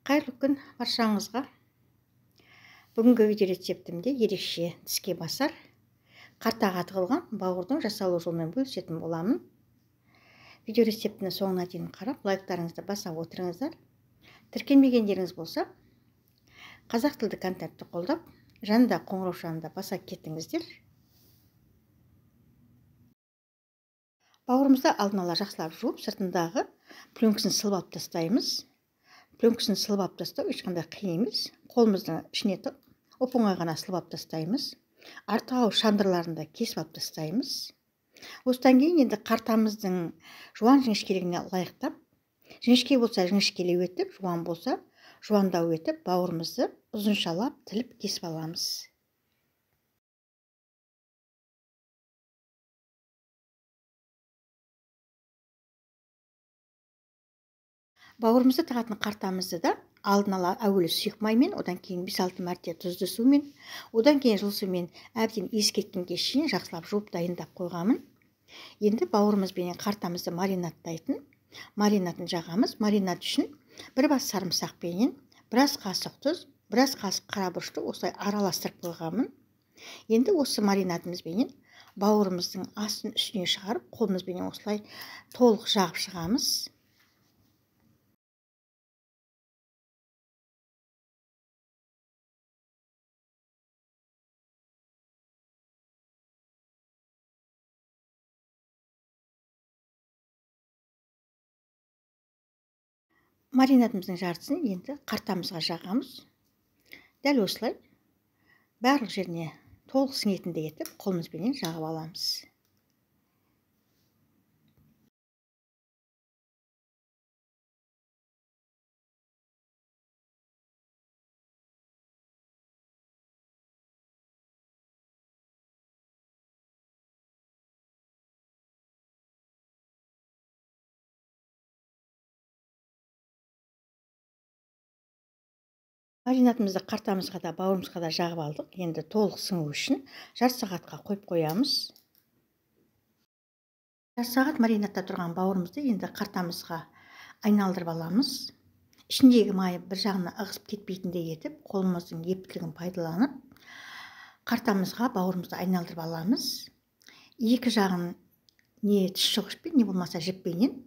Қайырлы күн баршаңызға. Бүгінгі видео рецептімде ерекше тіске басар қартаға тығылған бауырдың жасалу жолымен бөлісетін боламын. Видео рецептіні соңына дейін қарап, лайктарыңызды баса отырыңыздар. Тіркелмегендеріңіз болса, қазақ тілді контентті қолдап, жанында қоңырау шанында баса кетіңіздер. Бауырымызды алдын ала жақсылап жуып, сыртындағы пленкасын сылып алып тастаймыз. Пленкасын сылып алып тастау ешқандай қиын емес. Қолымыздың ішіне оп-оңай ғана сылып алып тастаймыз. Артығы шандырларында кесіп алып тастаймыз. Осыдан кейін енді қартамыздың жуан жіңішкелігіне лайықтап, жіңішке болса жіңішкелеу етіп, жуан болса жуандау етіп, бауырымызды ұзыншалап тіліп кесіп аламыз. Бауырымызды тығатын қартамызды да алдын ала әуелі сұйық маймен, одан кейін 5-6 мәрте тұзды сумен, одан кейін жылы сумен әбден ескеткенге шейін жақсылап жуып дайындап қойғамын. Енді бауырымызбен қартамызды маринадтайтын маринатын жағамыз. Маринад үшін бір бас сарымсақпенен, біраз қасық тұз, біраз қасық қара бұрышты осылай араластырып қойғамын. Енді осы маринадымызбен бауырымыздың астын үстіне шығарып, қолымызбен осылай толық жағып шығамыз. Маринадымыздың жартысын енді қартамызға жағамыз. Дәл осылай барлық жеріне толық сіңетіндей етіп қолымызбен жағып аламыз. Маринадымызды қартамызға да, бауырымызға да жағып алдық. Енді толық сіңу үшін жарты сағатқа қойып қоямыз. Жарты сағат маринадта тұрған бауырымызды енді қартамызға айналдырып аламыз. Ішіндегі майы бір жағына ығысып кетпейтіндей етіп, қолымыздың ептілігін пайдаланып, қартамызға бауырымызды айналдырып аламыз. Екі жағын не тіс шығышпен, не болмаса жіппенен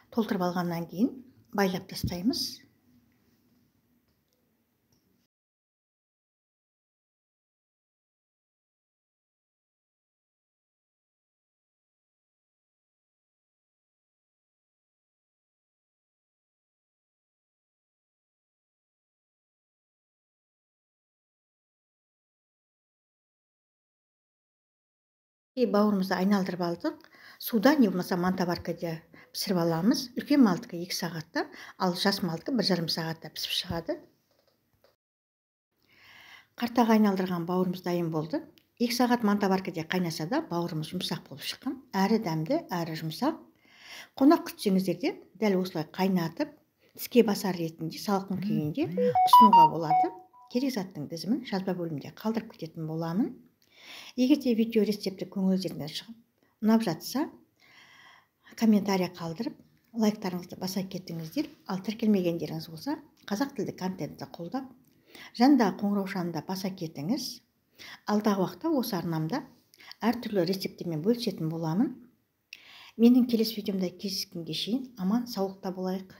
толтырып алғаннан кейін байлап тастаймыз. Бауырымызды айналдырып алдық. Суда не болмаса мантоваркада пісіріп аламыз. Үлкен малдікі 2 сағатта, ал жас малдікі 1,5 сағатта пісіп шығады. Қартаға айналдырған бауырымыз дайын болды. 2 сағат мантоваркада қайнаса да бауырымыз жұмсақ болып шыққан. Әрі дәмді, әрі жұмсақ. Қонақ күтсеңіздер де дәл осылай қайнатып, тіске басар ретінде салқын күйінде ұсынуға болады. Керек заттың тізімін жазба бөлімінде қалдырып кететін боламын. Егер де видео рецепті көңіліңізден шығып, ұнап жатса, комментарий қалдырып, лайктарыңызды баса кетіңіздер. Ал тіркелмегендеріңіз болса, қазақ тілді контентті қолдап, жанындағы қоңырау шанында баса кетіңіз. Алдағы уақытта осы арнамда әртүрлі рецепттермен бөлісетін боламын. Менің келесі видеомда кездескенге шейін аман саулықта болайық.